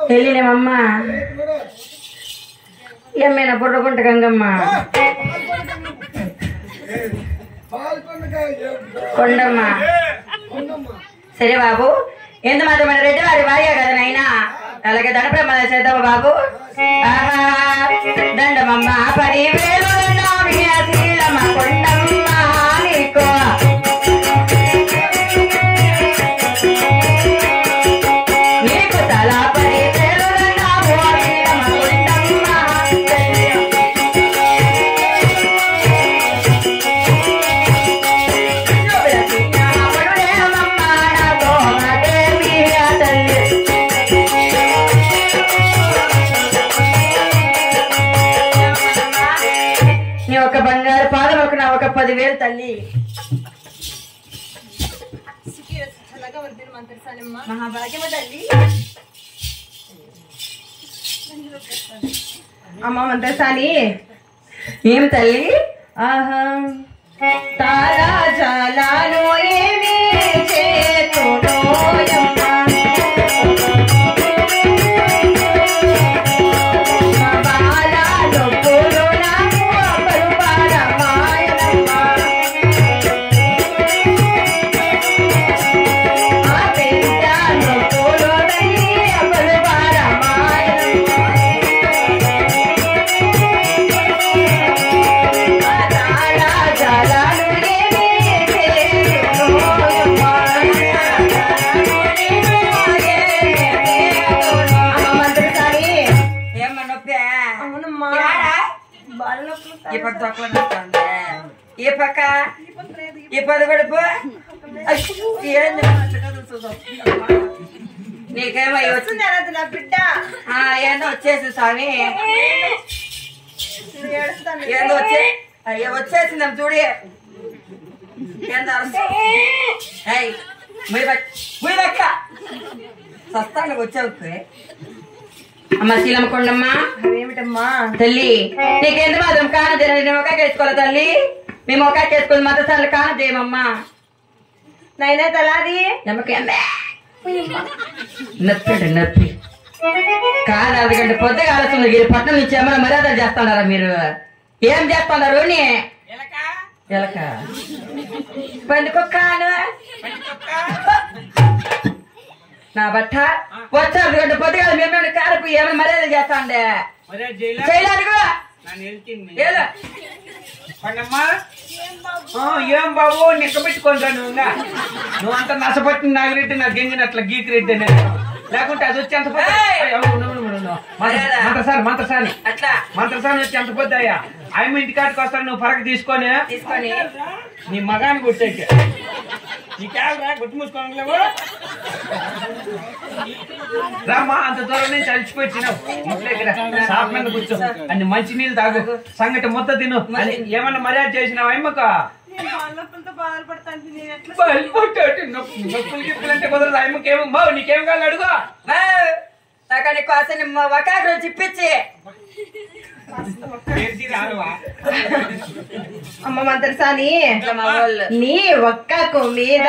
వెళ్ళినమ్మా ఏమైనా బుర్రగుంట గంగమ్మ కొండమ్మ సరే బాబు ఎంత మాత్రం రెడ్డి వారి భార్య కదా నాయనా అలాగే దండప్రమాద చేద్దాము బాబు దండమమ్మ 10,000 శ్రీలమ్మ కొండమ్మ నీకు నీకు తలా 10,000 శ్రీలమ్మ కొండమ్మ నీ ఒక బంగారు పాదములకు నా ఒక 10,000 తల్లి మహాభాగ్యమ తల్లి అమ్మ మంత్రసాని ఏం తల్లి ఆహా తారా జాలాను ఏమి చేతులోయమ్మ ఏ పక్క ఈ పది గడుపు నీకేమో బిడ్డ ఏందో వచ్చేసి స్వామి ఏందో వచ్చేసిందాం చూడి సస్తానికి వచ్చేస్తుంది అమ్మ శీలమ్మ కొండమ్మ ఏమిటమ్మా తల్లి నీకెంత మాత్రం కాన నేను ఒక కేసుకోవాలి తల్లి మేము ఒక కేసుకుని మతసార్లు కాన చేయమమ్మా నైనా తలాది నప్పి కాదు 6 గంట పొద్దు కాలుస్తుంది పట్నం నుంచి ఏమైనా మర్యాదలు చేస్తున్నారా మీరు ఏం చేస్తున్నారు ఎలక పండుకొక్కాను నా బట్ట వచ్చి 6 గంట పొద్దుగా మేము కారపు ఏమైనా మర్యాద చేస్తాండే ఏం బాబు నిక్క పెట్టుకుంటాను నువ్వు అంత నసపట్టిన నాగిరెడ్డి నాకు గెంగిన అట్లా గీకిరెడ్డి అనేది లేకుంటే అది వచ్చి ఎంత మంత్రసాని వచ్చి ఎంత పోతాయా ఆయన ఇంటికాడికి వస్తాను నువ్వు పరక తీసుకొని నీ మగాన్ని కొట్టేకి నీకేళ్ళరా గుర్తు మూసుకోలేవు రామా అంత దూరం నుంచి అలిచిపోయినావు షాప్ మీద కూర్చో అన్ని మంచి నీళ్ళు తాగు సంగటి ముద్ద తిను ఏమన్నా మర్యాద చేసినావు అమ్మక నొప్పులు గిప్పులంటే కుదరదు అమ్మకేమో బావు నీకేం కావాలి అడుగు ఒక చిప్పించి అమ్మ మంత్రసాని నీ ఒక్కకు మీద